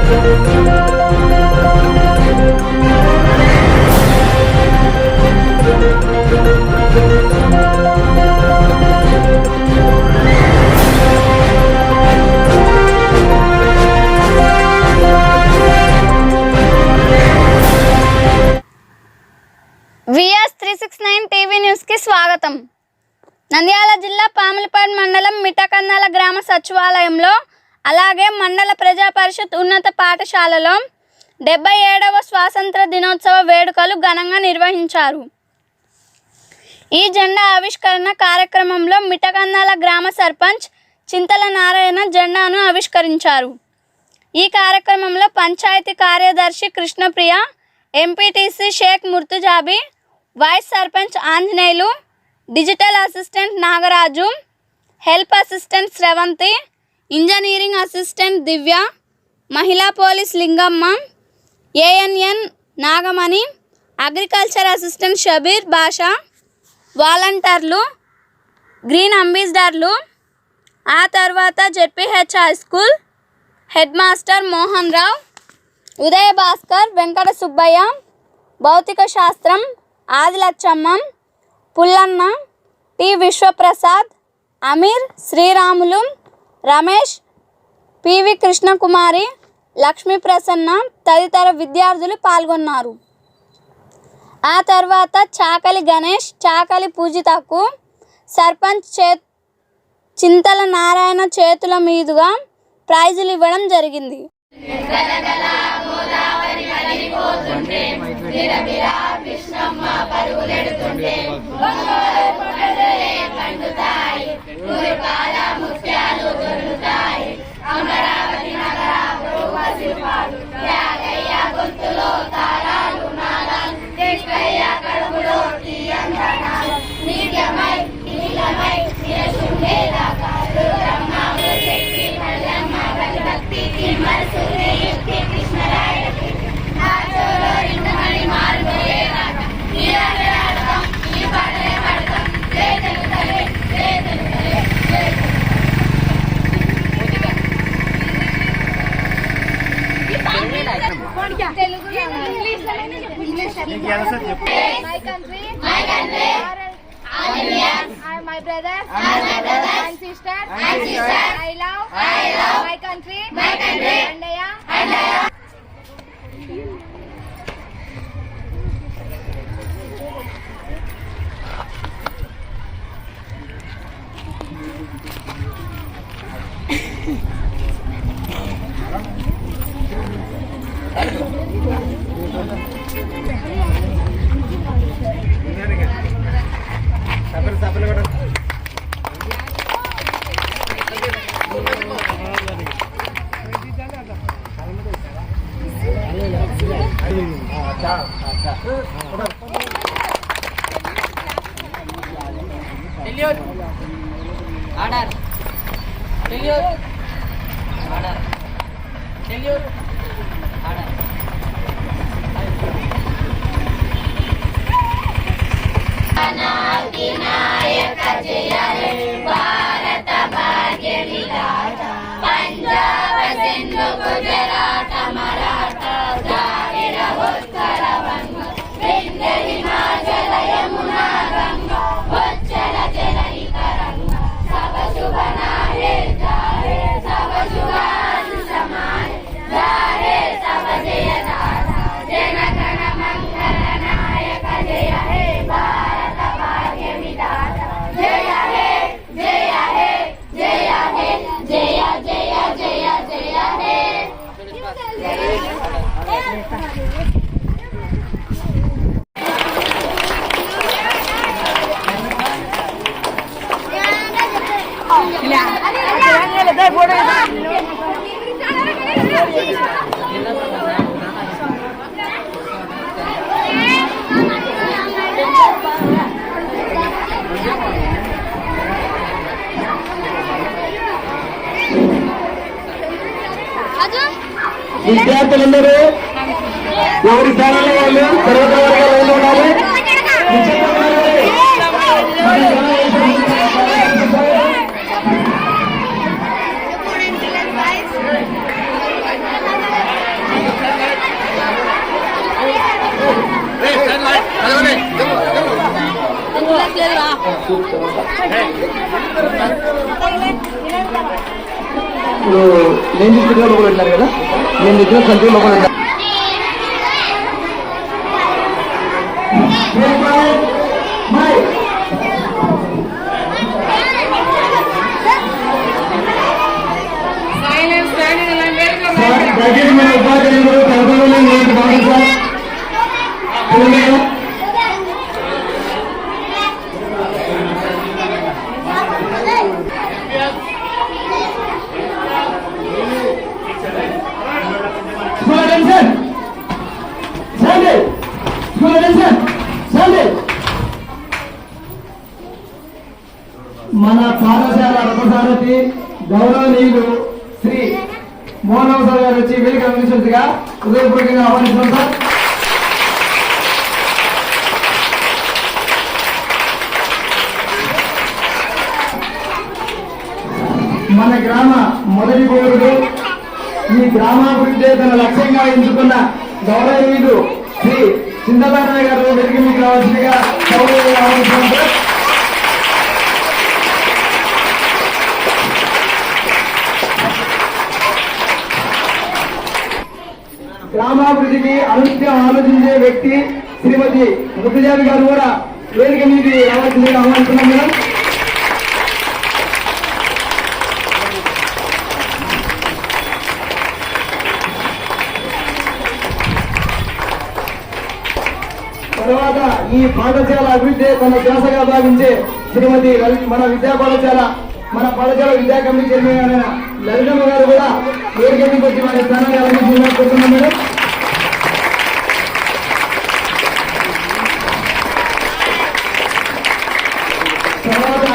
VS369 TV news కి స్వాగతం. నంద్యాల జిల్లా పాములపాడు మండలం మిఠకందాల గ్రామ సచివాలయంలో అలాగే మండల ప్రజా పరిషత్ ఉన్నత పాఠశాలలో 77వ స్వాతంత్ర దినోత్సవ వేడుకలు ఘనంగా నిర్వహించారు. ఈ జెండా ఆవిష్కరణ కార్యక్రమంలో మిఠకందాల గ్రామ సర్పంచ్ చింతల నారాయణ జెండాను ఆవిష్కరించారు. ఈ కార్యక్రమంలో పంచాయతీ కార్యదర్శి Krishnapriya, MPTC Sheikh Murtujabi, vice sarpanch Anjaneyulu, digital assistant Nagaraju, help assistant Sravanthi, engineering assistant Divya, మహిళా police Lingamma, ANM Nagamani, agriculture assistant Shabbir Basha, వాలంటీర్లు, గ్రీన్ అంబాసిడర్లు, ఆ తర్వాత ZPH high school head master Mohan Rao, Udaya Bhaskar, Venkata Subbaiah, భౌతిక శాస్త్రం ఆదిలచ్చమ్మ, పుల్లన్న, టి విశ్వప్రసాద్, అమీర్, శ్రీరాములు, రమేష్, పివి కృష్ణకుమారి, లక్ష్మీ ప్రసన్న తదితర విద్యార్థులు పాల్గొన్నారు. ఆ తర్వాత చాకలి గణేష్, చాకలి పూజితకు సర్పంచ్ చింతల నారాయణ చేతుల మీదుగా ప్రైజులు ఇవ్వడం జరిగింది. My country, my brothers, and sisters, I love my country, and I am. Punjab Sindhu Gujarat Maratha Dravid Utkal वंग Vindhya Himachal Yamuna Ganga उच्चल जननी तरंगा सब शुभ नारे जाहे सब शुभान समाने जाहे सब जय दाता जन गण मंगल नायक जय हे भारत भाग्य विधाता जय हे जय हे जय हे जय जय जय जय हे విద్యార్థులందరూ ఎవరి స్థానంలో వాళ్ళు తర్వాత వారిగా ఉండాలి. ఇప్పుడు నేను ఇచ్చిన లోపల ఉంటారు కదా, నేను ఇచ్చిన సంఖ్య లోపల ఉంటారు. దయచేసి మన ఉపాధ్యాయులు చదువులను నేను భావిస్తాను. మన పాఠశాల రథసారథి గౌరవనీయులు శ్రీ మోహన్ సార్ గారు వచ్చి వేదిక అందించినట్టుగా హృదయపూర్వకంగా ఆహ్వానిస్తున్నాం సార్. మన గ్రామ మొదటి పౌరుడు, ఈ గ్రామాభివృద్ధి తన లక్ష్యంగా ఎంచుకున్న గౌరవనీయులు శ్రీ చింతబారయ్య గారు వేదిక మీకు రావాల్సిందిగా సౌకర్యంగా ఆహ్వానిస్తున్నాం సార్. గ్రామాభివృద్ధికి అనునిత్యం ఆలోచించే వ్యక్తి శ్రీమతి ముద్దుజాతి గారు కూడా వేదిక మీద రావాల్సిందిగా ఆహ్వానిస్తున్నాం మేడం. తర్వాత ఈ పాఠశాల అభివృద్ధి తన ధ్యాసగా భావించే శ్రీమతి మన మన పాఠశాల విద్యా కమిటీ చైర్మన్ అయిన లలితమ్మ గారు కూడా వేదికకి వచ్చి మన స్థానాన్ని అలంకరించుకుంటున్నాం మేడం. తర్వాత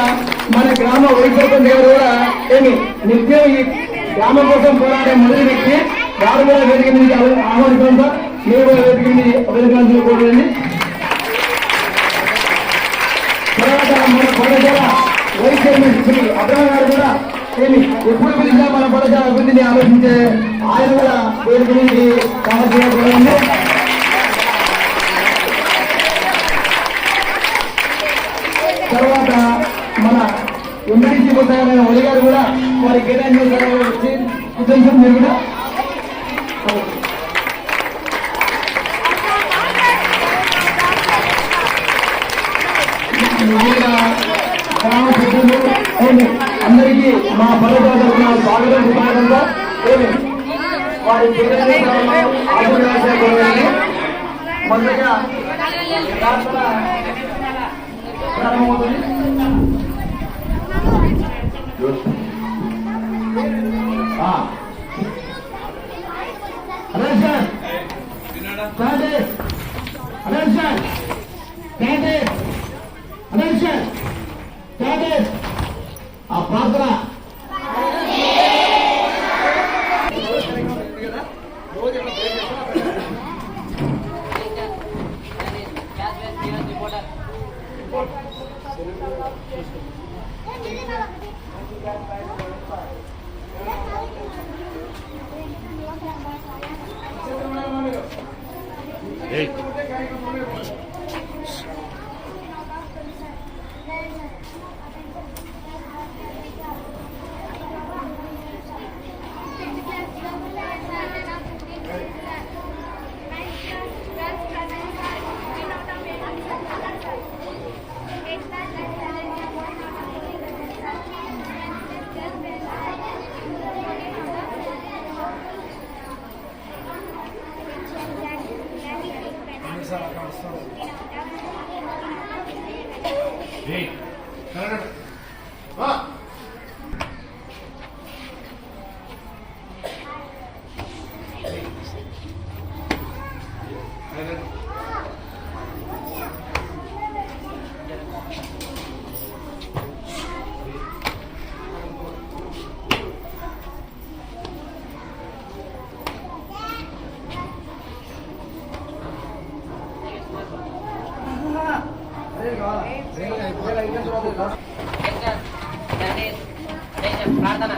మన గ్రామ వైస్ సర్పంచ్ గారు కూడా నిత్యం ఈ గ్రామం కోసం పోరాడే మొదటి వ్యక్తి, వారు కూడా వేదిక మీద ఆహ్వానిస్తున్నాం సార్. మీరు కూడా వేదిక మీద అభినందనలు కోరండి. తర్వాత మన పాఠశాల వైస్ చైర్మన్ శ్రీ అబ్రహం గారు కూడా ఎప్పుడు పిలిచినా మన పాఠశాల అభివృద్ధిని ఆలోచించే ఆయన కూడా వేదిక నుంచి కావాల్సింది. తర్వాత మన ఎంపీసీ కొత్తగా ఒలి గారు కూడా వారి కేటాయించిన వచ్చి ఉద్దేశం మీరు కూడా గ్రామ సభ్యులు అందరికీ మా పర్వతాల తరఫున స్వాగతం సుమారంగా వారి మొదటగా ప్రారంభమవుతుంది. ఆ ప్రార్థన ప్రార్థన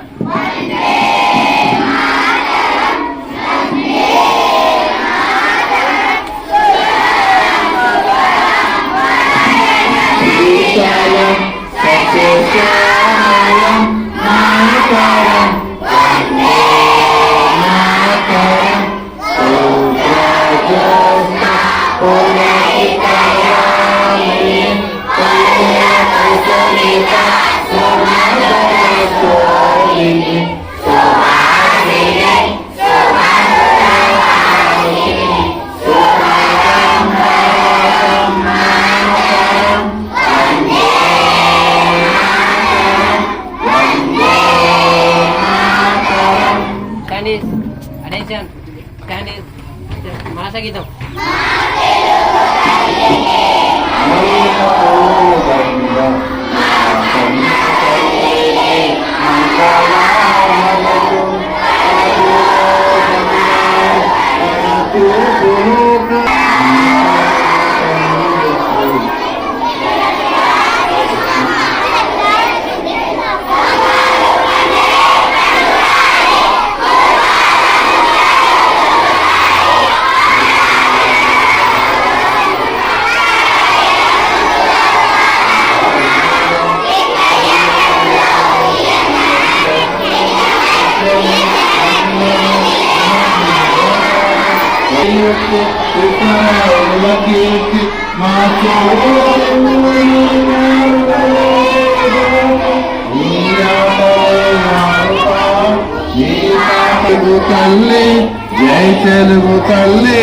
కానీ మాస గీతం తల్లి జై తెలుగు తల్లి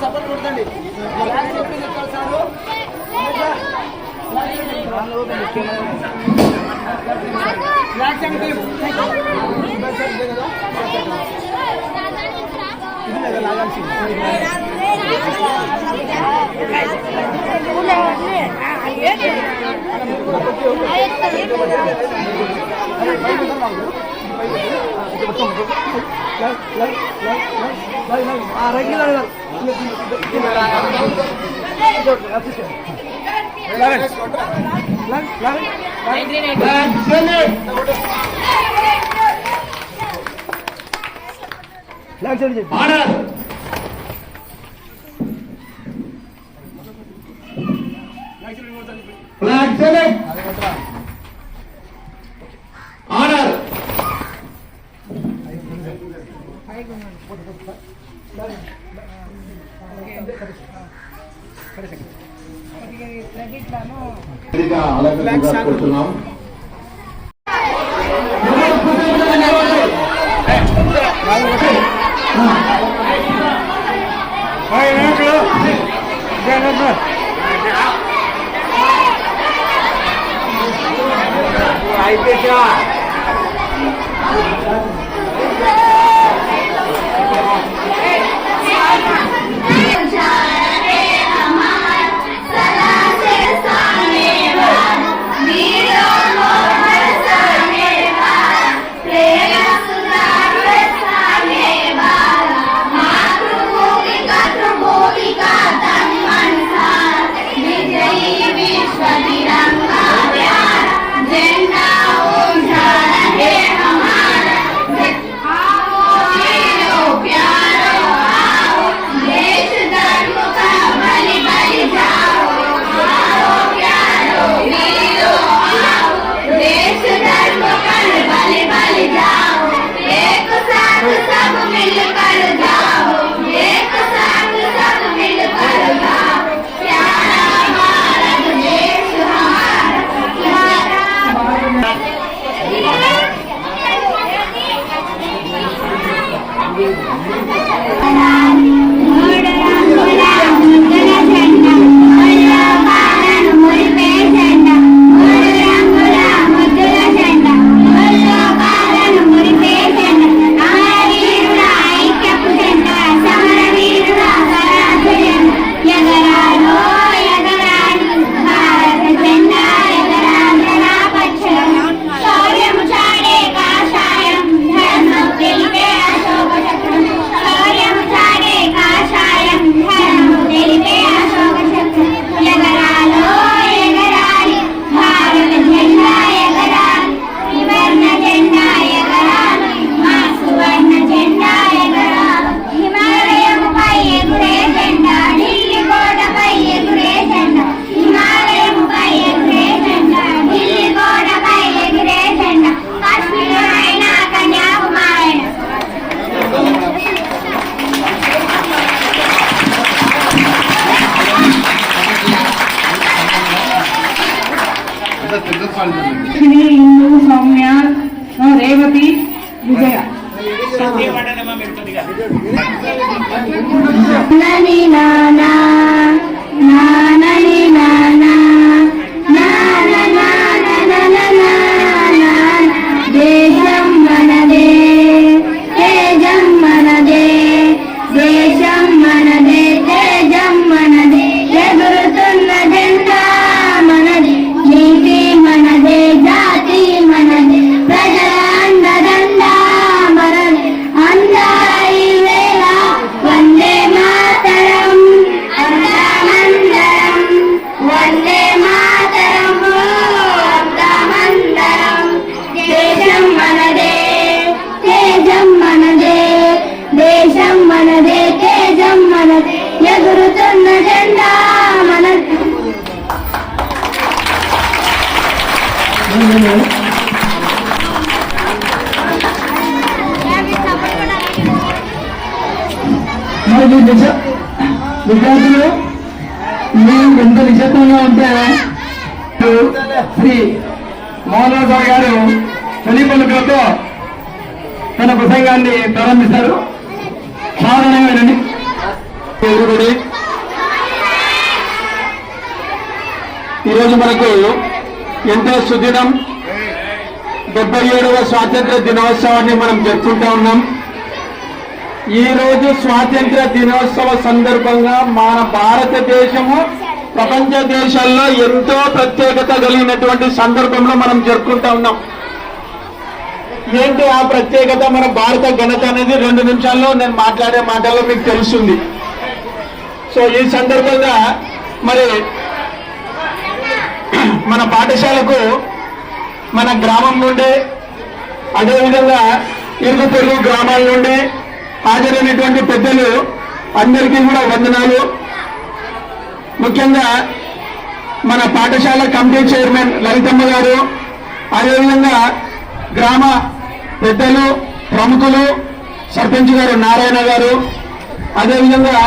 సపోర్ట్ కొట్టండి అలంకరించుకుంటున్నాం. विश्व तिरंगा प्यार झंडा ऊंचा ఇందు సౌమ్య రేవతి విజయ నని నానా నానని నానా నానా నానా దేశం మనదే తేజం మనదే దేశం మనదే తేజం మనదే ఎగురుతున్న జెండా మనది నీతి మనదే జాతి మనదే ప్రజల అండదండ మనది అందరి వేళ వందే మాతరం అందామందరం వందే మాతరం అందామందరం దేశం మనదే తేజం మనదే దేశం మనదే తేజం మనదే ఎగురుతున్న జెండా మనది మరి విద్యార్థులు మేము ఎంత నిశ్శబ్దంగా ఉంటే శ్రీ మోహన్ రావు గారు తొలి పలుకులతో తన ప్రసంగాన్ని ప్రారంభిస్తారు. సాధారణంగా వినండి. ఈరోజు మనకు ఎంతో సుదినం 77వ స్వాతంత్ర దినోత్సవాన్ని మనం జరుపుకుంటా ఉన్నాం. ఈ రోజు స్వాతంత్ర దినోత్సవ సందర్భంగా మన భారతదేశము ప్రపంచ దేశాల్లో ఎంతో ప్రత్యేకత కలిగినటువంటి సందర్భంలో మనం జరుపుకుంటా ఉన్నాం. ఏంటి ఆ ప్రత్యేకత? మన భారత ఘనత అనేది 2 నిమిషాల్లో నేను మాట్లాడే మాటల్లో మీకు తెలుస్తుంది. సో ఈ సందర్భంగా మరి మన పాఠశాలకు మన గ్రామం నుండి అదేవిధంగా ఇరుగు పొరుగు గ్రామాల నుండి హాజరైనటువంటి పెద్దలు అందరికీ కూడా వందనాలు. ముఖ్యంగా మన పాఠశాల కమిటీ చైర్మన్ లలితమ్మ గారు, అదేవిధంగా గ్రామ పెద్దలు ప్రముఖులు సర్పంచ్ గారు నారాయణ గారు, అదేవిధంగా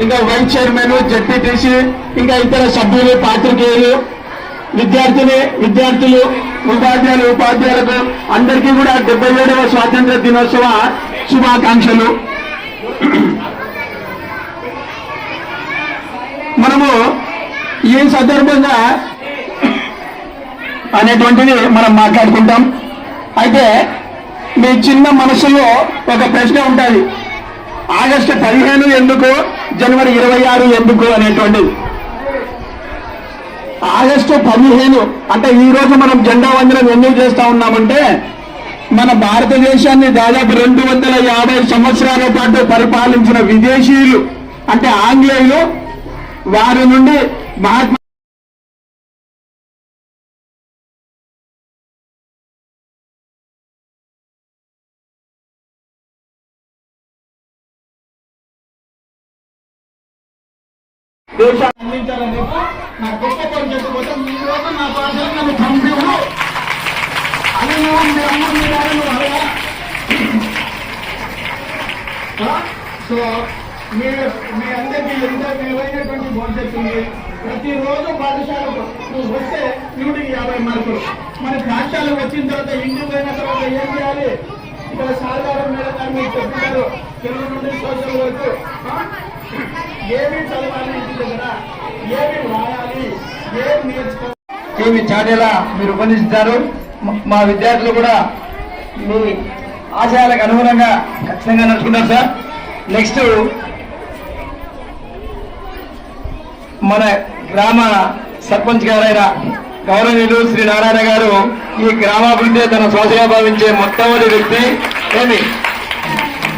ఇంకా వైస్ చైర్మన్ జడ్పీటీసీ, ఇంకా ఇతర సభ్యులు, పాత్రికేయులు, విద్యార్థులు, ఉపాధ్యాయులకు అందరికీ కూడా 77వ స్వాతంత్ర దినోత్సవ శుభాకాంక్షలు. మనము ఈ సందర్భంగా అనేటువంటిది మనం మాట్లాడుకుంటాం. అయితే మీ చిన్న మనసులో ఒక ప్రశ్న ఉంటుంది, ఆగస్టు 15 ఎందుకు, జనవరి 26 ఎందుకు అనేటువంటిది. ఆగస్టు 15 అంటే ఈ రోజు మనం జెండా వందనం ఎందుకు చేస్తా ఉన్నామంటే, మన భారతదేశాన్ని దాదాపు 250 సంవత్సరాల పాటు పరిపాలించిన విదేశీయులు అంటే ఆంగ్లేయులు, వారి నుండి మహాత్మా దేశాన్ని అందించాలని నా గొప్ప పరిచయం కోసం ఈ రోజు నా భాషను నన్ను చంపేవు అని మీ అమ్మ మీ నాన్న అడగా. సో మీ అందరికీ ఎంత మేలైనటువంటి భవిష్యత్తు ఉంది. ప్రతిరోజు పాఠశాలకు నువ్వు వస్తే 150 మార్కులు. మరి పాఠశాలకు వచ్చిన తర్వాత ఇంటికి పోయిన తర్వాత ఏం చేయాలి? ఇక్కడ సార్ గారు మేడం గారు మీకు చెప్తున్నారు, తెలుగు నుండి సోషల్ వరకు ఏమి చదవాలి, ఇంటి దగ్గర ఏమి రాయాలి, ఏమి నేర్చుకోవాలి, ఏమి చాటేలా మీరు ఉపదేశించారు. మా విద్యార్థులు కూడా మీ ఆశయాలకు అనుగుణంగా ఖచ్చితంగా నడుచుకున్నారు సార్. నెక్స్ట్ మన గ్రామ సర్పంచ్ గారైన గౌరవనీయులు శ్రీ నారాయణ గారు ఈ గ్రామాభివృద్ధి తన శ్వాసగా భావించే మొట్టమొదటి వ్యక్తి.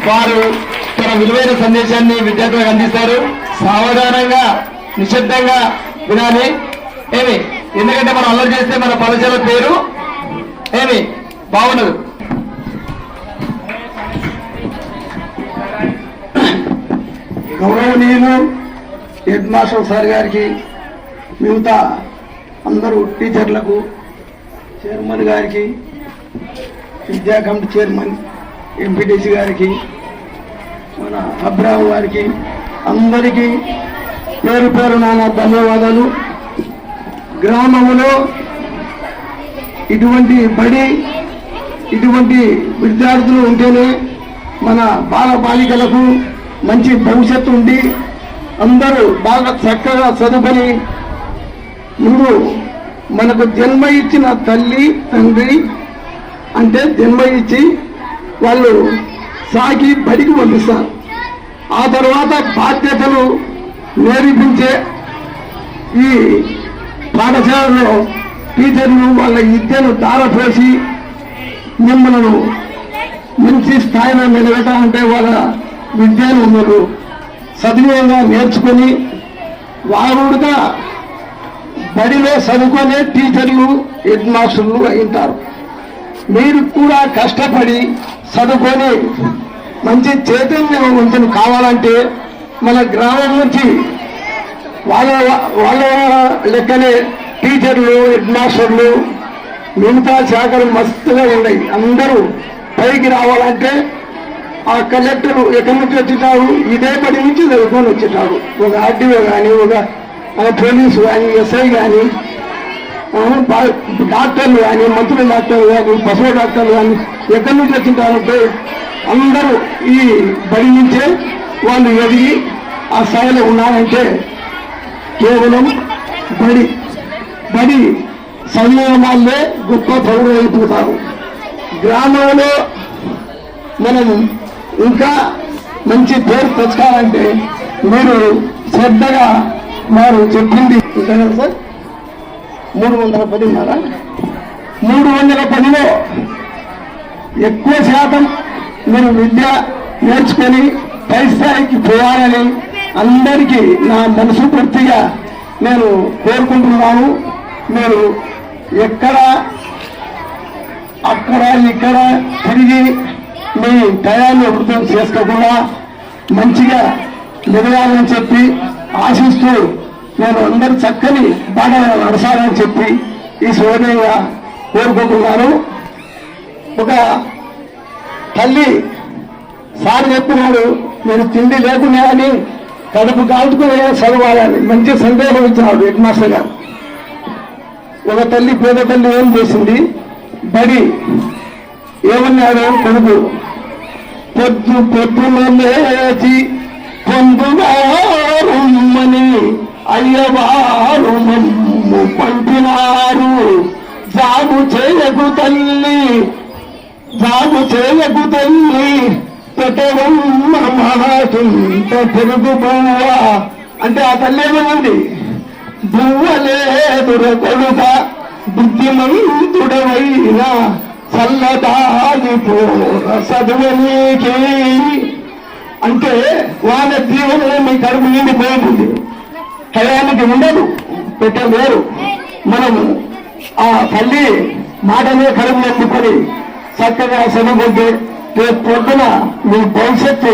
వారు తన విలువైన సందేశాన్ని విద్యార్థులకు అందిస్తారు. సావధానంగా నిశ్శబ్దంగా వినాలి. ఎందుకంటే మనం అల్లరి చేస్తే మన పాఠశాల పేరు బాగుండదు. గౌరవనీయులు హెడ్ మాస్టర్ సార్ గారికి, మిగతా అందరూ టీచర్లకు, చైర్మన్ గారికి, విద్యా కమిటీ చైర్మన్ ఎంపీటీసీ గారికి, మన అబ్రాహం గారికి, అందరికీ పేరు పేరు నాన్న ధన్యవాదాలు. గ్రామంలో ఇటువంటి బడి ఇటువంటి విద్యార్థులు ఉంటేనే మన బాల బాలికలకు మంచి భవిష్యత్తు ఉండి అందరూ బాగా చక్కగా చదువుకొని ముందు మనకు జన్మ ఇచ్చిన తల్లి తండ్రి అంటే జన్మ ఇచ్చి వాళ్ళు సాకి బడికి పంపిస్తారు. ఆ తర్వాత బాధ్యతలు నేర్పించే ఈ పాఠశాలలో టీచర్లు వాళ్ళ విద్యను దారపోసి మిమ్మల్ని మంచి స్థాయిలో నిలబెట్టాలంటే వాళ్ళ విద్యను మీరు సద్వినియోగంగా నేర్చుకొని వారుగా బడిలో చదువుకునే టీచర్లు హెడ్ మాస్టర్లు అయింటారు. మీరు కూడా కష్టపడి చదువుకొని మంచి చైతన్యవంతులు కావాలంటే మన గ్రామం నుంచి వాళ్ళ లెక్కనే టీచర్లు హెడ్ మాస్టర్లు మిగతా శాఖలు మస్తుగా ఉన్నాయి. అందరూ పైకి రావాలంటే ఆ కలెక్టర్ ఎక్కడి నుంచి వచ్చేటాడు, ఇదే బడి నుంచి చదువుకొని వచ్చేటాడు. ఒక ఆర్టీఓ కానీ, ఒక పోలీసు కానీ, ఎస్ఐ కానీ, డాక్టర్లు కానీ, మంత్రుల డాక్టర్లు కానీ, పశువు డాక్టర్లు కానీ ఎక్కడి నుంచి వచ్చింటారంటే అందరూ ఈ బడి నుంచే వాళ్ళు ఎదిగి ఆ స్థాయిలో ఉన్నారంటే కేవలం బడి చదివిన వాళ్ళే గొప్ప పౌరులైపోతారు. గ్రామంలో మనం ఇంకా మంచి పేరు తెచ్చుకోవాలంటే మీరు శ్రద్ధగా వారు చెప్పింది సార్ 310 ఉన్నారా? 310లో ఎక్కువ శాతం మీరు విద్య నేర్చుకొని పై స్థాయికి పోవాలని అందరికీ నా మనసు పూర్తిగా నేను కోరుకుంటున్నాను. మీరు ఎక్కడ అక్కడ ఇక్కడ తిరిగి మీ టయాన్ని వృద్ధం చేసుకోకుండా మంచిగా నిలవాలని చెప్పి ఆశిస్తూ నేను అందరు చక్కని బాట నడసాలని చెప్పి ఈ సోదరిగా కోరుకుంటున్నాను. ఒక తల్లి సార్ చెప్పినాడు, నేను తిండి లేకునే అని కడుపు కాల్చుకునే చదవాలని మంచి సందేహం ఇచ్చినాడు హెడ్ మాస్టర్ గారు. ఒక తల్లి పేద తల్లి ఏం చేసింది, బడి ఏమన్నాడు కొడుకు, పొద్దున లేచి పొందువారుమని అయ్యవారు మమ్ము పంపినారు. జాబు చేయకు తల్లి పెట్టవమ్మ మాకింత పెరుగు బువ్వ అంటే ఆ తల్లి ఏమన్నది, బువ్వలేదుర కొడుక బుద్ధిమంతుడవైనా చల్లదాగిపోర చదువునికి అంటే వాళ్ళ జీవనం మీ కడుపు నిండిపోతుంది. టయానికి ఉండదు, పెట్టలేరు. మనము ఆ తల్లి మాటనే కడుపు నింపుకొని చక్కగా చదువుకుంటే రేపు పొద్దున మీ భవిష్యత్తు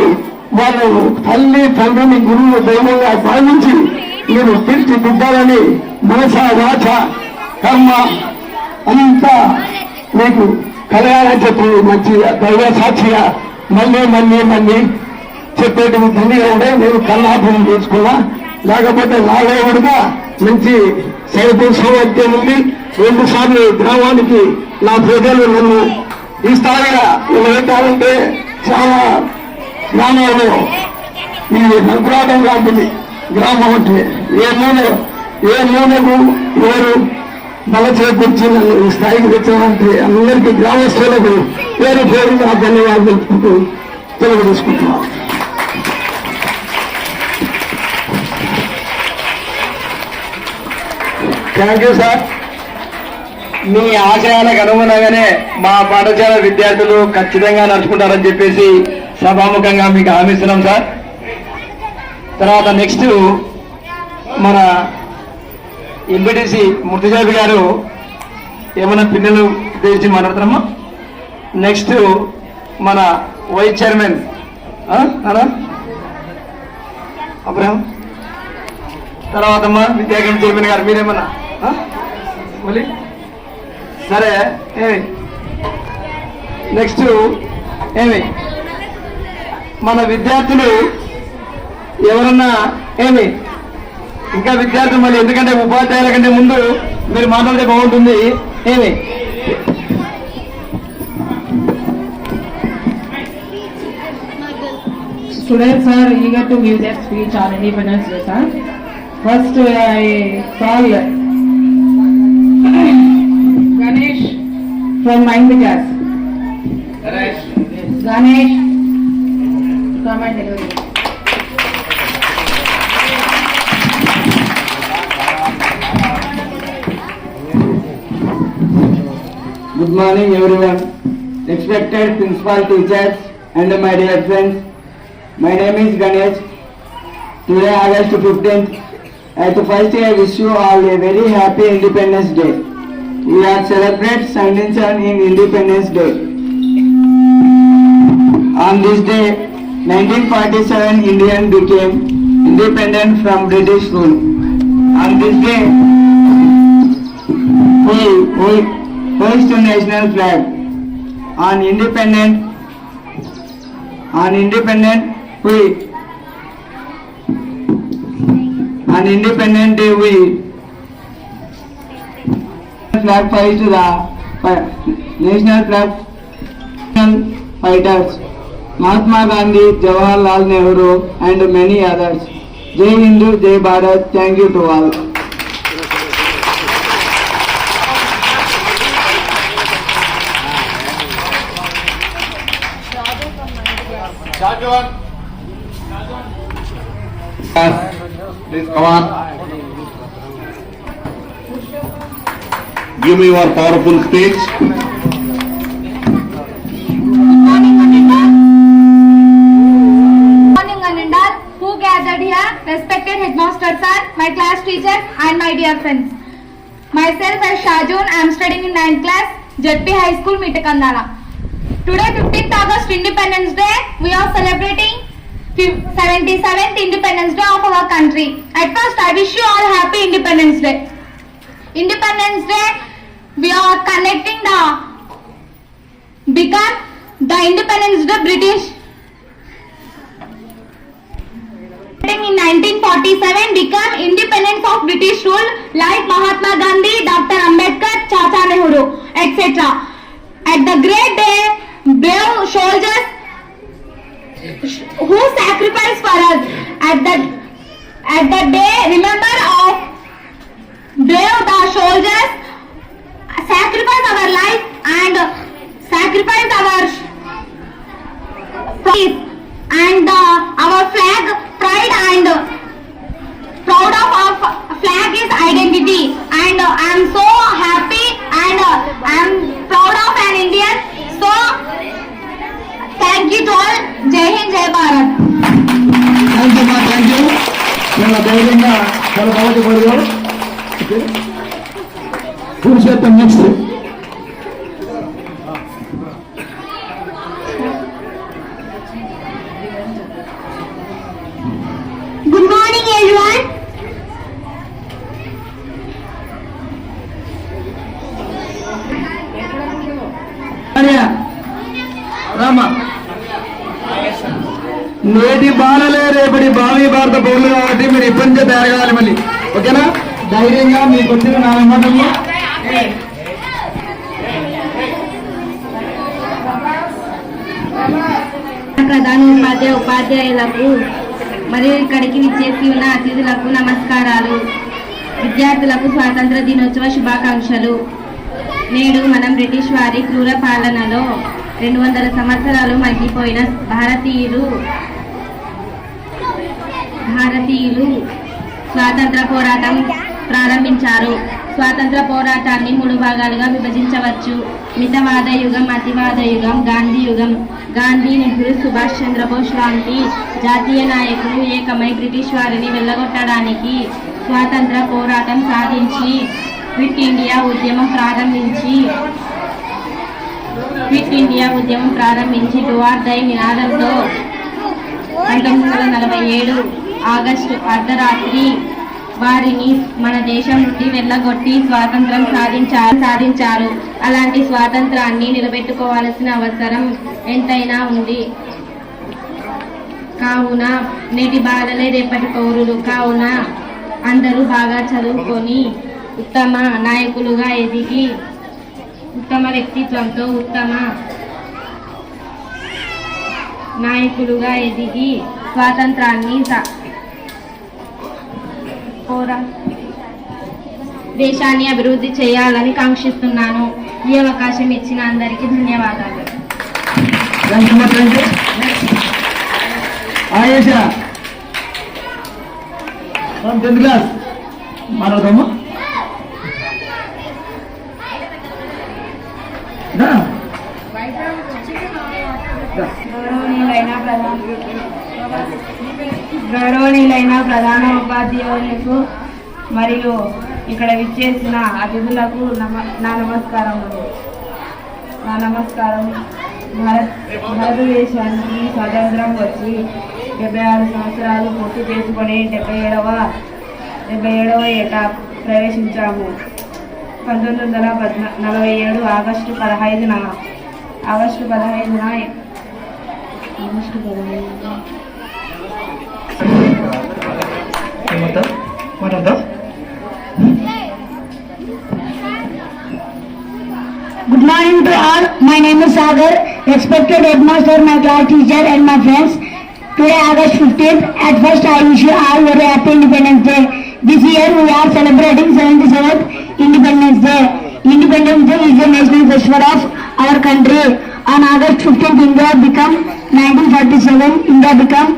వాళ్ళు తల్లి తండ్రిని గురువు దైవంగా భావించి మీరు తీర్చిదిద్దాలని మనస వాచ కర్మ అంతా మీకు కలగాలని చెప్పి మంచి దైవ సాక్షిగా మళ్ళీ చెప్పేటి ధనిగా ఉండే నేను కల్లాభం చేసుకున్నా. లేకపోతే నాగేవుడిగా మంచి సైపు సౌలభ్యం ఉంది. 2 సార్లు గ్రామానికి నా ప్రజలు నన్ను ఈ స్థాయిగా నిలబెట్టాలంటే చాలా గ్రామంలో ఈ నంకురాటంగా ఉంటుంది. గ్రామం అంటే ఏ మూలకు ఎవరు బల చేకూర్చి నన్ను ఈ స్థాయికి తెచ్చామంటే అందరికీ గ్రామస్తులకు పేరు నా ధన్యవాదాలు తెలుపుకుంటూ తెలియజేసుకుంటున్నాను. Thank you sir. మీ ఆశయాలకు అనుగుణంగానే మా పాఠశాల విద్యార్థులు ఖచ్చితంగా నడుచుకుంటారని చెప్పేసి సభాముఖంగా మీకు హామీస్తున్నాం సార్. తర్వాత నెక్స్ట్ మన ఎంపీటీసీ ముర్తిజాబి గారు ఏమైనా పిల్లలు ఉద్దేశించి మాట్లాడతారమ్మా. నెక్స్ట్ మన వైస్ చైర్మన్ అబ్రహం, తర్వాత అమ్మా విద్యాగం చైర్మన్ గారు మీరేమన్నా మళ్ళీ సరే. నెక్స్ట్ మన విద్యార్థులు ఎవరన్నా ఇంకా విద్యార్థులు మళ్ళీ, ఎందుకంటే ఉపాధ్యాయుల కంటే ముందు మీరు మాట్లాడితే బాగుంటుంది. ఏమి Students are eager to give their speech on Independence Day, sir. First, I call Ganesh from Mind Class. Ganesh, come and deliver. Good morning everyone, respected principal, teachers and my dear friends. My name is Ganesh. Today August 15th. At first I wish you all a very happy Independence Day. We are celebrate Sunday in Independence Day. On this day, 1947 India became independent from British rule. On this day, we hoist the national flag. On independent day we flag flies to the national flag fighters Mahatma Gandhi, Jawaharlal Nehru and many others. Jai Hindu, Jai Bharat. Thank you to all. Please come on. Give me your powerful speech. Morning Anindal, who gathered here, respected headmaster sir, my class teachers and my dear friends. Myself as Shajun, I am studying in 9th class, JP High School, Mitakandala. Today 15th August Independence Day, we are celebrating 77th Independence Day of our country. At first I wish you all happy Independence Day. Independence Day, we are connecting the Independence Day British. In 1947 become independence of British rule like Mahatma Gandhi, Dr. Ambedkar, Chacha Nehru, etc. At the great day, brave soldiers who sacrificed for us. At that day, remember of brave the soldiers sacrifice our life and sacrifice our peace and our flag pride and proud of our flag is identity, and I am so happy and I am proud of an Indian. So thank you to all. Jai Hind, Jai Bharat. Thank you, ma. Thank you. చాలా ధైర్యంగా చాలా బాగా పడిగారు. Purushottam next. Good morning everyone. Rama, నేటి బాలలే రేపటి భావి భారత పౌరులు కాబట్టి మీరు ఇప్పటి నుంచే తయారు కావాలి మళ్ళీ. ఓకేనా? ధైర్యంగా మీకు వచ్చిన నా మాటల్లో ప్రధాన ఉపాధ్యాయులకు మరియు ఇక్కడికి విచ్చేసి ఉన్న అతిథులకు నమస్కారాలు. విద్యార్థులకు స్వాతంత్ర దినోత్సవ శుభాకాంక్షలు. నేడు మనం బ్రిటిష్ వారి క్రూర పాలనలో 200 సంవత్సరాలు మగ్గిపోయిన భారతీయులు స్వాతంత్ర పోరాటం ప్రారంభించారు. స్వాతంత్ర పోరాటాన్ని 3 భాగాలుగా విభజించవచ్చు. మితవాద యుగం, అతివాద యుగం, గాంధీ యుగం. గాంధీ, నెహ్రూ, సుభాష్ చంద్రబోస్ లాంటి జాతీయ నాయకులు ఏకమై బ్రిటిష్ వారిని వెళ్ళగొట్టడానికి స్వాతంత్ర పోరాటం సాధించి క్విట్ ఇండియా ఉద్యమం ప్రారంభించి డు ఆర్ డై నినాదంతో 1947 ఆగస్టు అర్ధరాత్రి వారిని మన దేశం నుండి వెళ్ళగొట్టి స్వాతంత్రం సాధించారు. అలాంటి స్వాతంత్రాన్ని నిలబెట్టుకోవాల్సిన అవసరం ఎంతైనా ఉంది. కావున నేటి బాలలే రేపటి పౌరులు. కావున అందరూ బాగా చదువుకొని ఉత్తమ నాయకులుగా ఎదిగి ఉత్తమ వ్యక్తిత్వంతో స్వాతంత్రాన్ని దేశాన్ని అభివృద్ధి చేయాలని కాంక్షిస్తున్నాను. ఈ అవకాశం ఇచ్చిన అందరికీ ధన్యవాదాలు. ఆయేషా ఫ్రమ్ 10th క్లాస్ మాట్లాడదాము. గౌరవనీయులైన ప్రధాన ఉపాధ్యాయులకు మరియు ఇక్కడ విచ్చేసిన అతిథులకు నా నమస్కారం. భారతదేశానికి స్వాతంత్రం వచ్చి 76 సంవత్సరాలు పూర్తి చేసుకొని 77వ ఏట ప్రవేశించాము. 1947 August 15న Good morning to all. My name is Sagar, respected headmaster, my class teacher and my friends. Today August 15th, at first I wish you all very happy Independence Day. This year we are celebrating 77th Independence Day. Independence Day is the national festival of our country. On August 15th, 1947, India became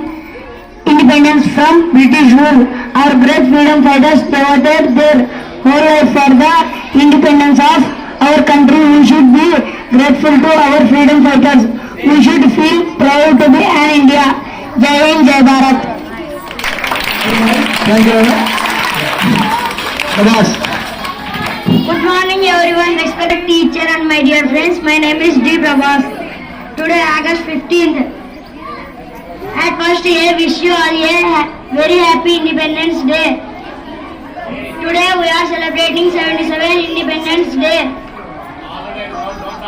independence from British rule. Our great freedom fighters devoted their whole life for the independence of our country. We should be grateful to our freedom fighters. We should feel proud to be an India. Jai Hind, Jai Bharat. Thank you. Good morning everyone, respected teacher and my dear friends. My name is D. Prabhas. Today August 15th. At first I wish you all a very happy Independence Day. Today we are celebrating 77th Independence Day.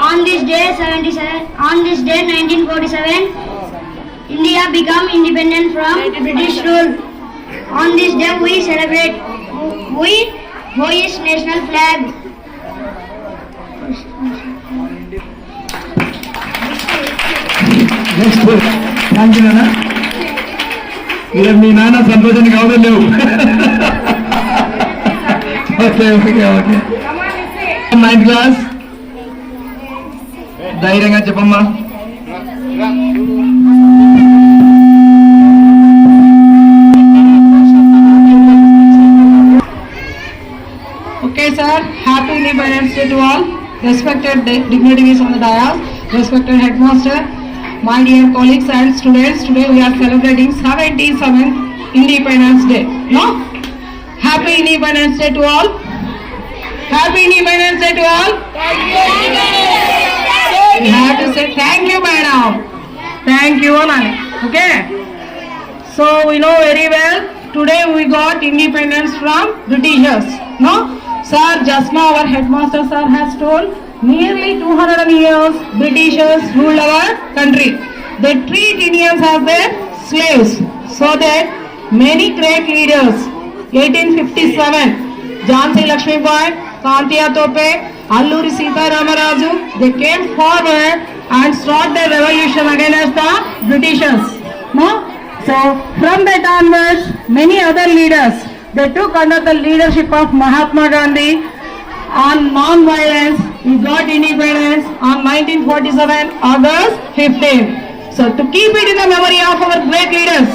On this day 1947, India became independent from British rule. On this day we celebrate, we hoist national flag. Next thank you నాన్న. ఇక మీ నాన్న సంతోషానికి అవడం లేవు. Okay 9th class ధైర్యంగా చెప్పమ్మా. Okay, sir. Happy Independence Day to all. Respected dignitaries on the dais, respected headmaster, my dear colleagues and students. Today we are celebrating 77th Independence Day. No? Happy Independence Day to all. Happy Independence Day to all. We have to say thank you, madam. Thank you, Nani. Okay. So we know very well. Today we got independence from Britishers. No? Sir, just now our headmaster sir has told nearly 200 years Britishers ruled our country. They treat Indians as their slaves. So that many great leaders, 1857, Jhansi Lakshmibai, Kantiya Tope, Alluri Sita Ramaraju, they came forward and started the revolution against the Britishers. No? So from that onwards, many other leaders, they took under the leadership of Mahatma Gandhi on non-violence. We got independence on 1947 August 15th. So to keep it in the memory of our great leaders,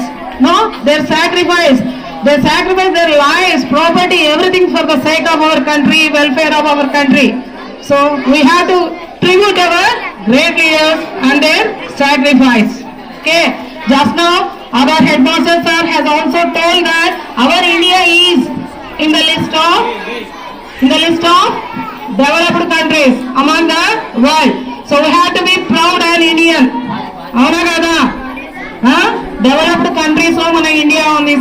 no, their sacrifice, they sacrificed their lives, property, everything for the sake of our country, welfare of our country. So we have to tribute our great leaders and their sacrifice. Okay, just now our headmaster sir has also told that our India is in the list of developed countries among the world. So we have to be proud and Indian. Avuna kada? Developed countries lo mana India on the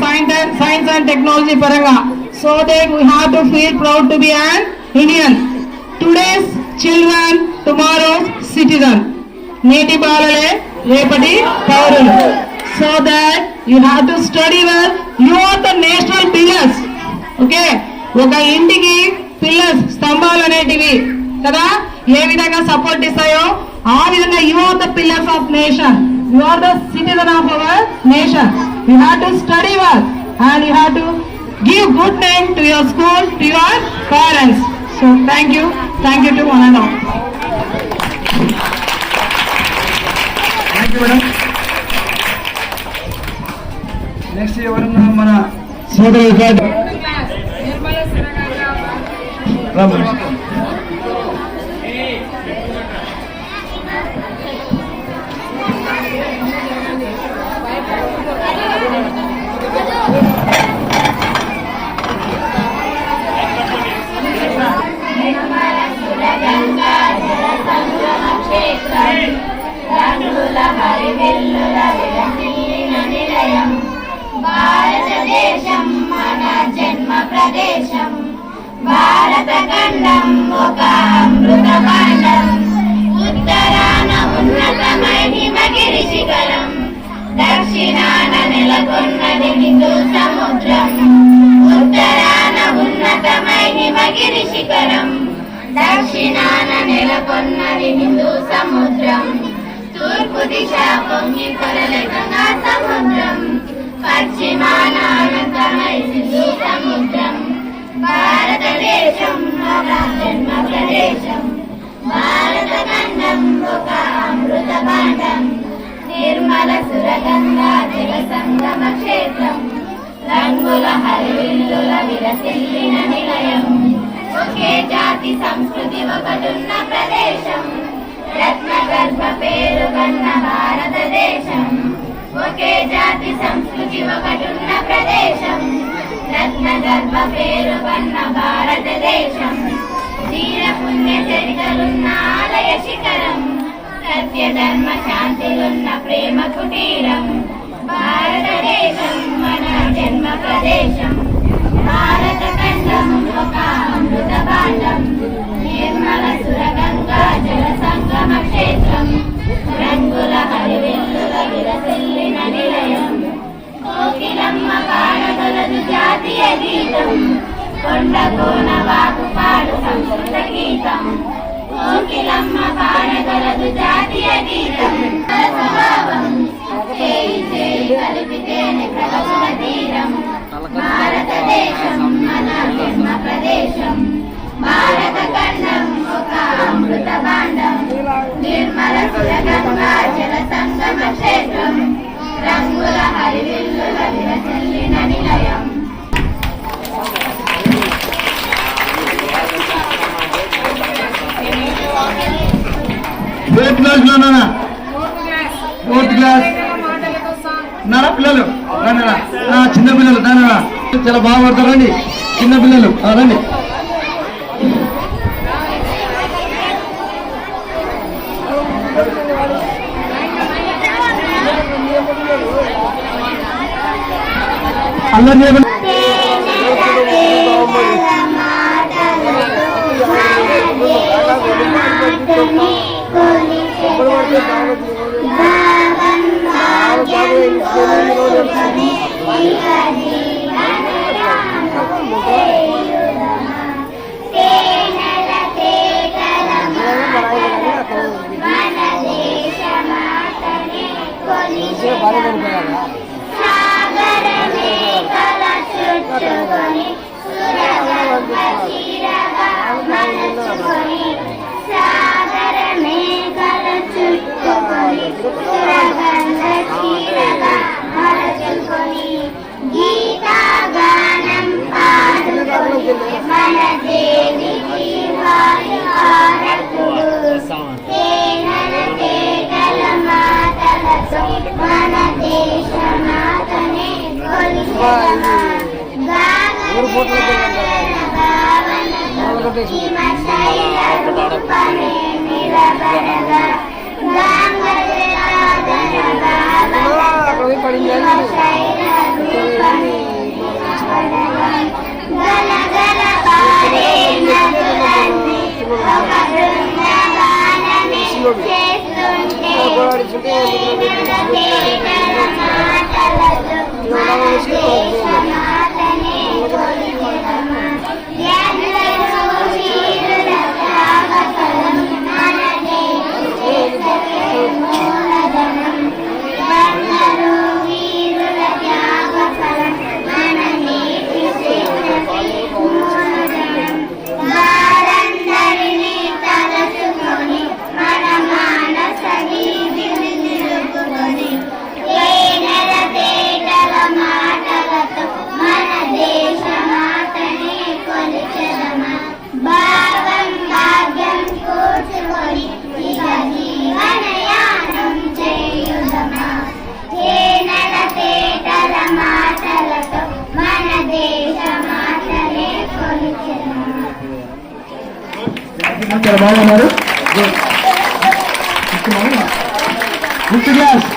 science and technology paranga. So that we have to feel proud to be an Indian. Today's children, tomorrow's citizen. Neti balale repati paurulu. So that you have to study well. You are the national pillars. Okay. ఒక ఇంటికి pillars స్తంభాలు అనేటివి కదా ఏ విధంగా support ఇస్తాయో ఆ విధంగా you are the pillars of nation, you are the citizen of our nation. You have to study well and you have to give good name to your school, to your parents. So thank you to one and all. Thank you, madam. Next ఎవరన్నా మన సోదరు భారతదేశం మన జన్మ ప్రదేశం, భారత ఖండం ఒక అమృత భాండం, ఉత్తరాన ఉన్నతమైన హిమగిరి శిఖరం, దక్షిణాన నెలకొన్నది హిందూ సముద్రం. ఉత్తరాన ఉన్నతమైన హిమగిరి శిఖరం, దక్షిణాన నెలకొన్నది హిందూ సముద్రం. తూర్పు దిశ పొంగి పొరలే గంగా సముద్రం, పశ్చిమాన అనంతమై సింధు సముద్రం. భారతదేశం ఒక జన్మ ప్రదేశం, భారత ఖండం ఒక అమృత భాండం, నిర్మల సురగంగా జల సంగమ క్షేత్రం, రంగుల హరివిల్లుల విరసిల్లిన నిలయం. ఒకే జాతి సంస్కృతి ఒకటున్న ప్రదేశం, రత్న గర్భ పేరుగన్న భారతదేశం. ఒకే జాతి సంస్కృతి ఒకటున్న ప్రదేశం, రత్న గర్భ పేరుగన్న భారతదేశం. ధీర పుణ్య చరితలున్న ఆలయ శిఖరం, సత్య ధర్మ శాంతిలున్న ప్రేమ కుటీరం. భారతదేశం మన జన్మ ప్రదేశం, భారత ఖండం ఒక అమృత భాండం, నిర్మల సురగంగా జల సంగమ క్షేత్రం, రంగుల హరివిల్లుల విరసిల్లిన నిలయం. కోకిలమ్మ పాడగలదు జాతీయ గీతం, కొండ కోన వాకు పాడు సంస్కృత గీతం. కోకిలమ్మ పాడగలదు జాతీయ గీతం, స్వభావం చేయి చేయి కలిపితేనే ప్రగతుల తీరం. భారతదేశం మన జన్మ ప్రదేశం, భారత ఖండం ఒక అమృత భాండం, నిర్మల సురగంగా జల సంగమ క్షేత్రం, రంగుల హరివిల్లుల విరసిల్లిన నిలయం. ఫోర్త్ క్లాస్ లో ఫోర్త్ క్లాస్ నారా పిల్లలు చిన్న పిల్లలు నారా చాలా బాగా పడతారండి చిన్న పిల్లలు రండి. అల్లరి చేయకుండా గీతాగానం పాడుకొని మన దేవికి హారతులు, తేనెల తేగల మాటలతో మన దేశ మాతనే కొలిచెదమా. భావనతో హిమ శైల రూపమే నిలబడగా, మాటలతో చాలా బాగున్నారు. ఫిఫ్త్ క్లాస్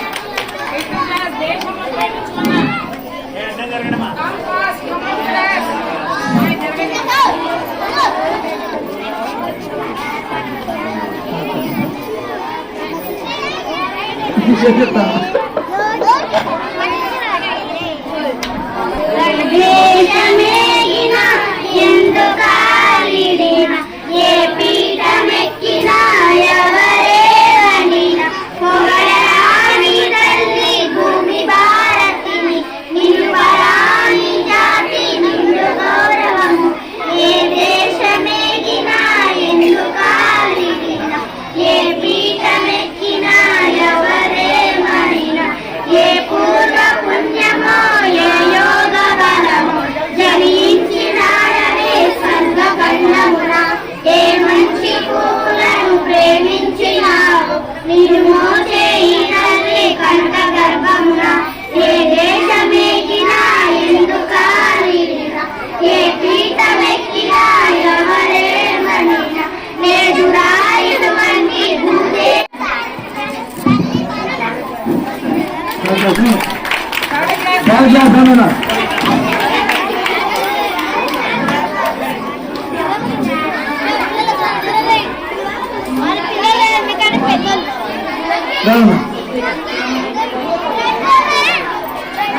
చెప్తా.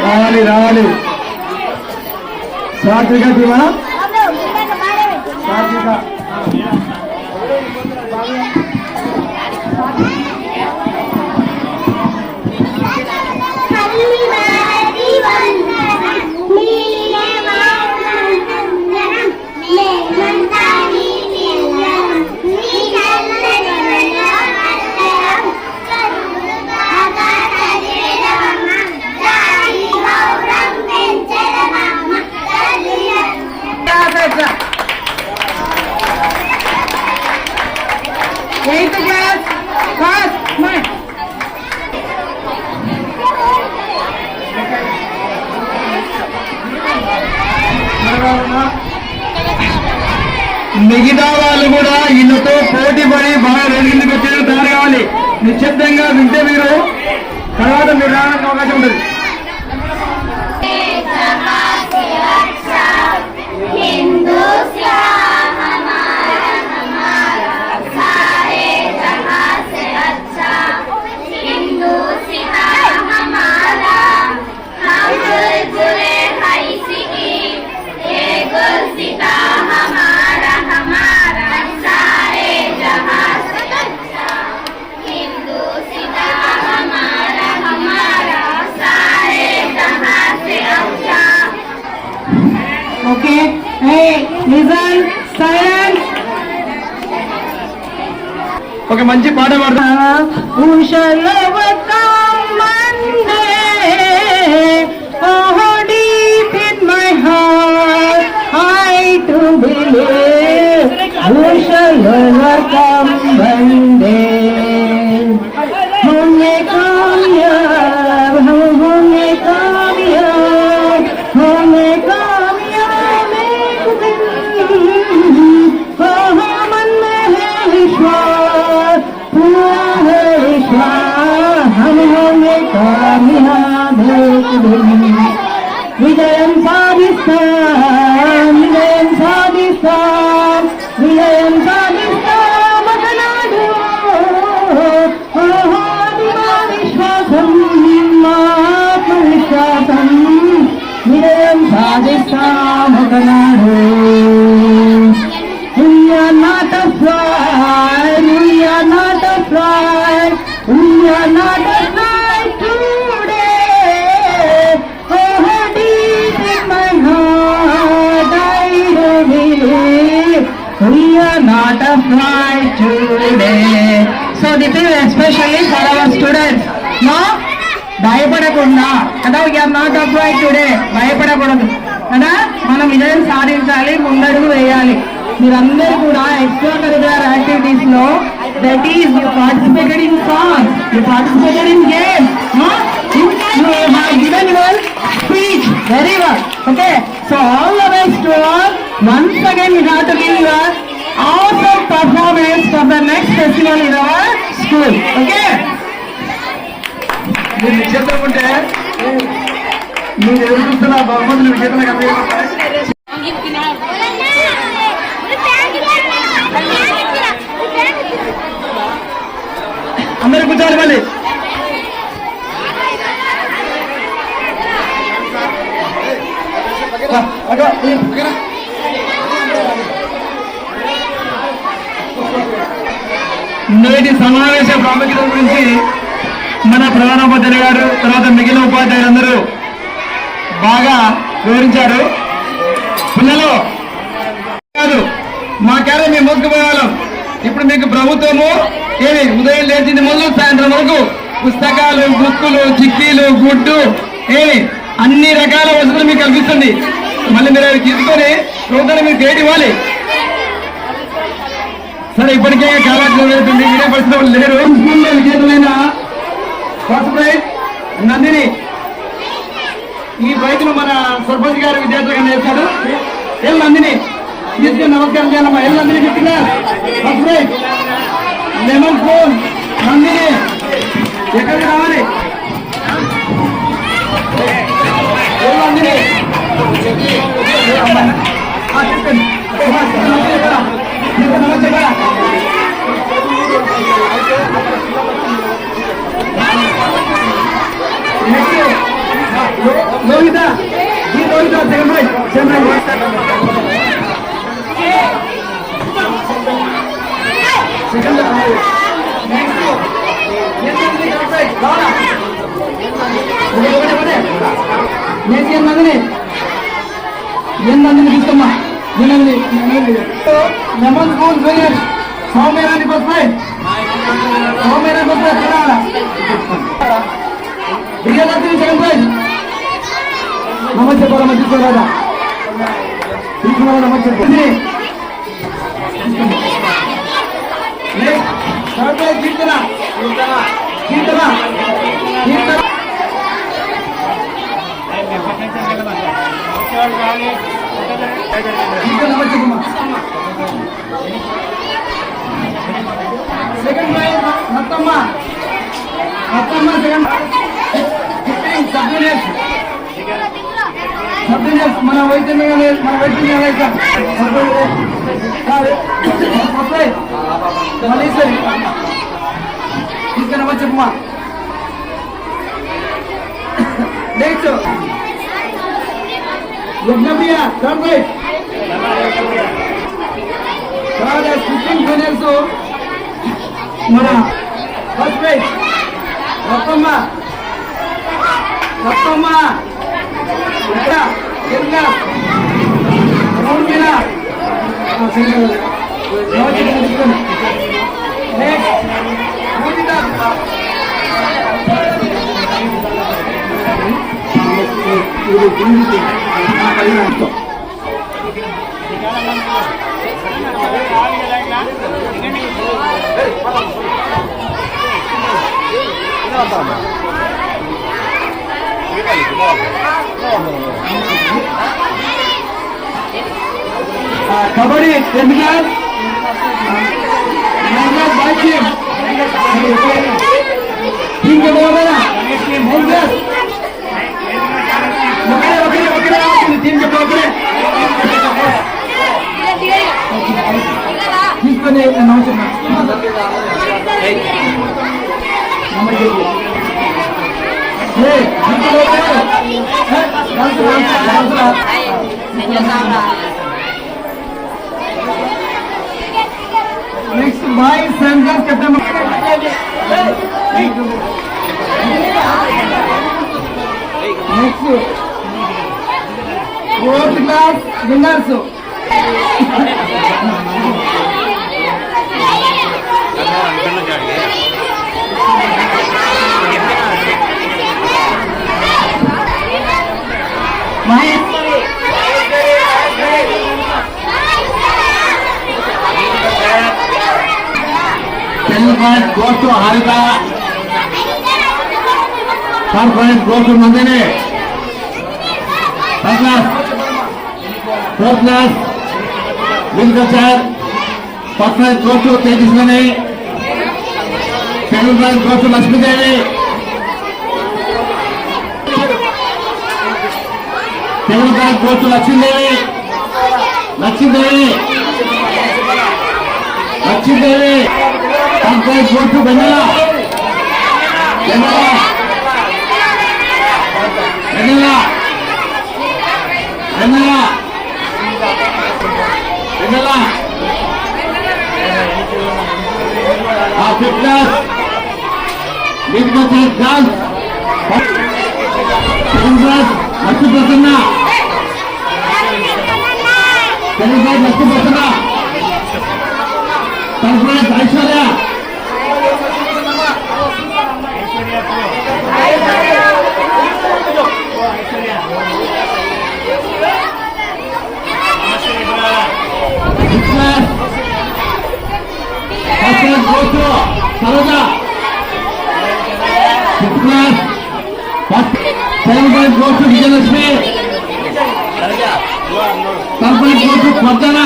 రావాలి రావాలి. సాత్విక టీమా సాత్విక ఎయిత్ క్లాస్ ఫస్ట్ మిగతా వాళ్ళు కూడా వీళ్ళతో పోటీ పడి బాగా రోజుకి వచ్చేది తయారు కావాలి. నిశ్శబ్దంగా వింటే మీరు తర్వాత మీరు రావడానికి అవకాశం ఉంటుంది. Okay, hey, listen, silence. ఒక మంచి పాట పాడతా. Who shall overcome Monday? Oh, deep in my heart, I do believe. Who shall overcome Monday? Who may come here? Who may come here? Who may come here? Make win. Oh, man में है विश्वास, पूरा है विश्वास. हम होंगे कामयाब एक दिन. विजयं साधिस्तां, विजयं साधिस्तां, विजयं साधिस्तां मगनाडु. विश्वासं आत्मविश्वासं विजयं साधिस्तां मगनाडु. We are not afraid, we are not afraid, we are not afraid today. Oh, deep in my heart, I do believe we are not afraid today. So this is especially for our students. No? భయపడకుండా కదా, we are not afraid today. భయపడకూడదు కదా, మనం విజయం సాధించాలి, ముందడుగు వేయాలి. మీరందరూ కూడా ఎక్స్ట్రా కరికులర్ యాక్టివిటీస్ లో, that is you participated in song, you participated in game, you have given your speech very well. Okay, so all the best to all. Once again you have to give your awesome performance for the next festival in our school. Okay? మీరు నిశ్శబ్దం ఉంటే మీరు ఎదురు చూస్తున్న బహుమతులు విజేతలకు అందజేయమంటారు. అందరూ కూర్చోవాలి మళ్ళీ. నేటి సమావేశ ప్రాముఖ్యత గురించి మన ప్రధానోపాధ్యాయులు గారు తర్వాత మిగిలిన ఉపాధ్యాయులందరూ బాగా వివరించారు. పిల్లలు కాదు మాకేదో మేము మోసుకుపోయేవాళ్ళం. ఇప్పుడు మీకు ప్రభుత్వము ఏమి ఉదయం లేచింది మొదలు సాయంత్రం వరకు పుస్తకాలు, బుక్కులు, చిక్కీలు, గుడ్డు ఏమి అన్ని రకాల వసతులు మీకు కల్పిస్తుంది. మళ్ళీ మీరు అవి తీసుకొని ప్రభుత్వాన్ని మీరు గైడ్ ఇవ్వాలి. సరే ఇప్పటికే కాలాక్షేపం అవుతుంది. మీరే పరిస్థితులు లేరు. స్కూల్లో విజేతమైన ఫస్ట్ ప్రైజ్ నందిని. ఈ ప్రైజ్ ను మన సర్పంచ్ గారు విద్యార్థులుగా నేర్పారు. ఏం నందిని తీసుకుని నమస్కారం చేయాలమ్మా. ఏం నందిని చెప్తున్నా first prize lemon spoon Nandini ఎక్కడికి రావాలి. ఏం నందిని చెప్పండి. నమస్తే కదా. లోహిత ఈ Lohitha second prize second next ఏందందని తీసుకోమ్మా. Lemon spoon junior Soumyarani first prize. Soumyarani first prize Vijayalakshmi second prize. నమస్తే పరమ తీసుకోరాదా తీసుకున్నా. నమస్తే థర్డ్ ప్రైజ్ కీర్తన. కీర్తన కీర్తన నమస్తే Kumar. Second prize Mattamma. Mattamma second sub juniors మన వైద్యం మల్లీశ్వరి తీసుకుని నమస్తే Kumar. Next Yagnapriya third prize. తర్వాత 15 జూనియర్స్ మన first prize Rattamma. Rattamma kabaddi 10th class boys team team కి పోవాలా. 9th క్లాస్ ఒకరే టీమ్ కి పోకరే తీసుకొని నమస్కారం. Next, boys and girls, Captain. Next, 4th class winners. point goes to Harita. Third point goes to Nandini. Third class. Fourth class. Agriculture. First prize goes to Tejaswini. Second prize goes to Lakshmidevi. Second prize goes to Lakshmidevi. Lakshmidevi. Third prize goes to Vennela. Fifth class second class Lakshmi Prasanna. Second class Lakshmi Prasanna. Third class Aishwarya. Sixth class first class goes to Saroja. Fifth class second prize goes to Vijayalakshmi. Third prize goes to Spardhana.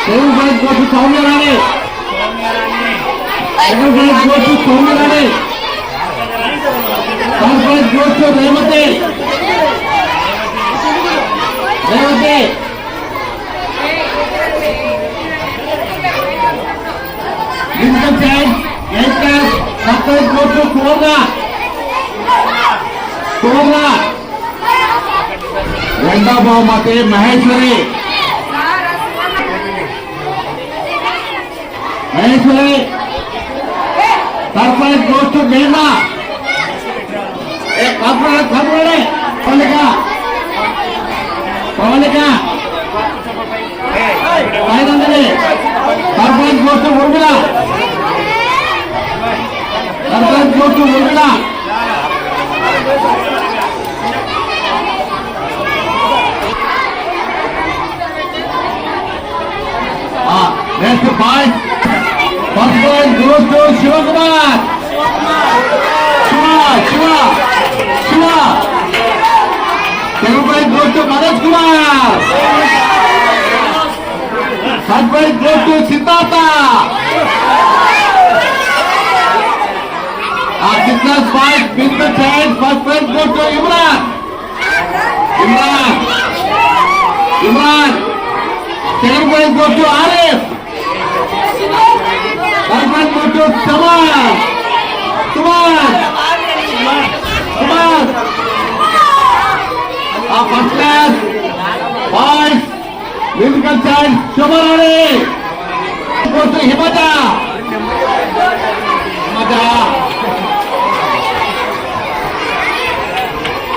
Second prize goes to Soumyarani. Second prize goes to Soumyarani. Third prize goes to Revathi. Musical child, 8th class, first prize goes to Suvarna. రెండో బహుమతి Maheshwari. Third prize goes to మేఘనా. Pravalika. Sainandini. Third prize goes to Urmila. Next point first prize goes to Shivakumar. Shiva. Second prize goes to Manoj Kumar. Third prize goes to Siddhartha. Sixth class point musical child first prize goes to Imran. Second prize goes to Arif. Third prize goes to Kumar. First class boys musical child Subharani goes to Himaja.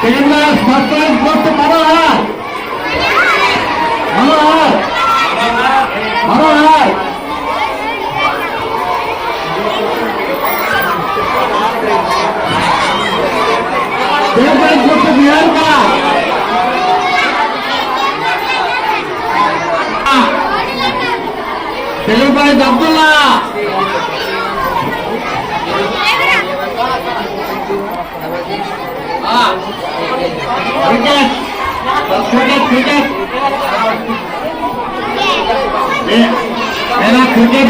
Second class first prize goes to Manohar. Second prize goes to Biharika. Second prize Abdullah. Cricket मेरा cricket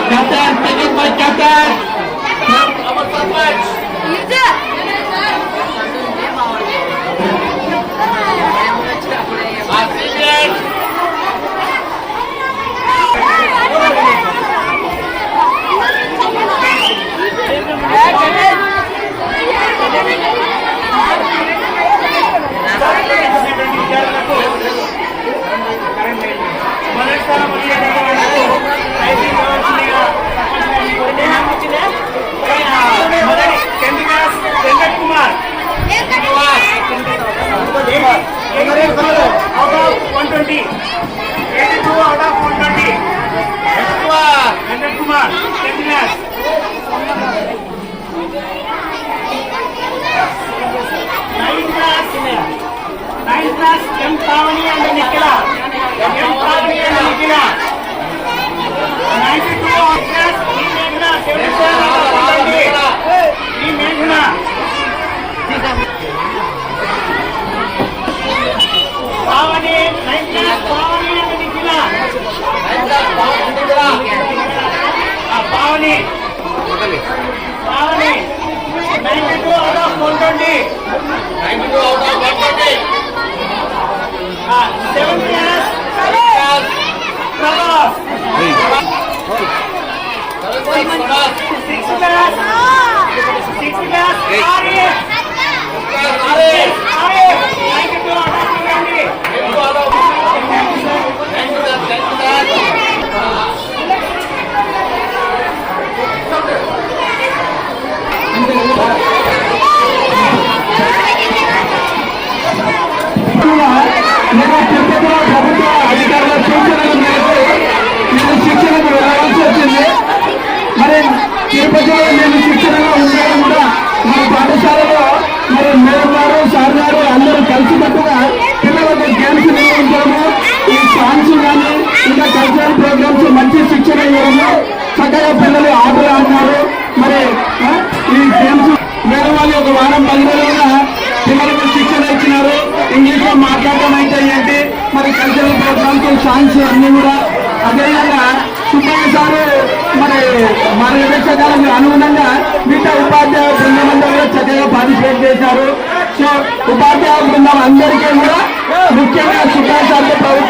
captain taking by captain మొదటి M. Pavani and Nikila. M. Pavani and Nikila. 92 officers. E. Meghna. 77 E. Meghna. Pavani. 9 class. Pavani and Nikila. Pavani. Pavani. 92 out of 120. 92 out of 120. 7th class. Prabhas. 6th class. Arif. 92 out of 220. తిరుపతిలో ప్రభుత్వ అధికారుల సూచనల మేరకు నేను శిక్షణకు వెళ్ళవలసి వచ్చింది. మరి తిరుపతిలో నేను శిక్షణలో ఉండడం కూడా మన పాఠశాలలో మరి మేడం గారు సార్ గారు అందరూ కలిసికట్టుగా పిల్లలకు గేమ్స్ నిర్వహించడము, ఈ సాంగ్స్ కానీ ఇంకా కల్చరల్ ప్రోగ్రామ్స్ మంచి శిక్షణ ఇవ్వడము, చక్కగా పిల్లలు ఆటలు ఆడినారు. మరి ఈ గేమ్స్ మేడం వాళ్ళు ఒక వారం 10 రోజులుగా పిల్లలకు శిక్షణ ఇచ్చినారు. ఇంగ్లీష్ లో మాట్లాడడం అయితే ఏంటి, మరి కల్చరల్ ప్రోగ్రామ్స్ సాంగ్స్ అన్ని కూడా. అదేవిధంగా సుబ్బయ్య సారు మరి మార్గదర్శకాలకు అనుగుణంగా మిగతా ఉపాధ్యాయ బృందం అందరూ కూడా చక్కగా పార్టిసిపేట్ చేశారు. సో ఉపాధ్యాయ బృందం అందరికీ కూడా ముఖ్యంగా సుబ్బయ్య సార్తో ప్రభుత్వం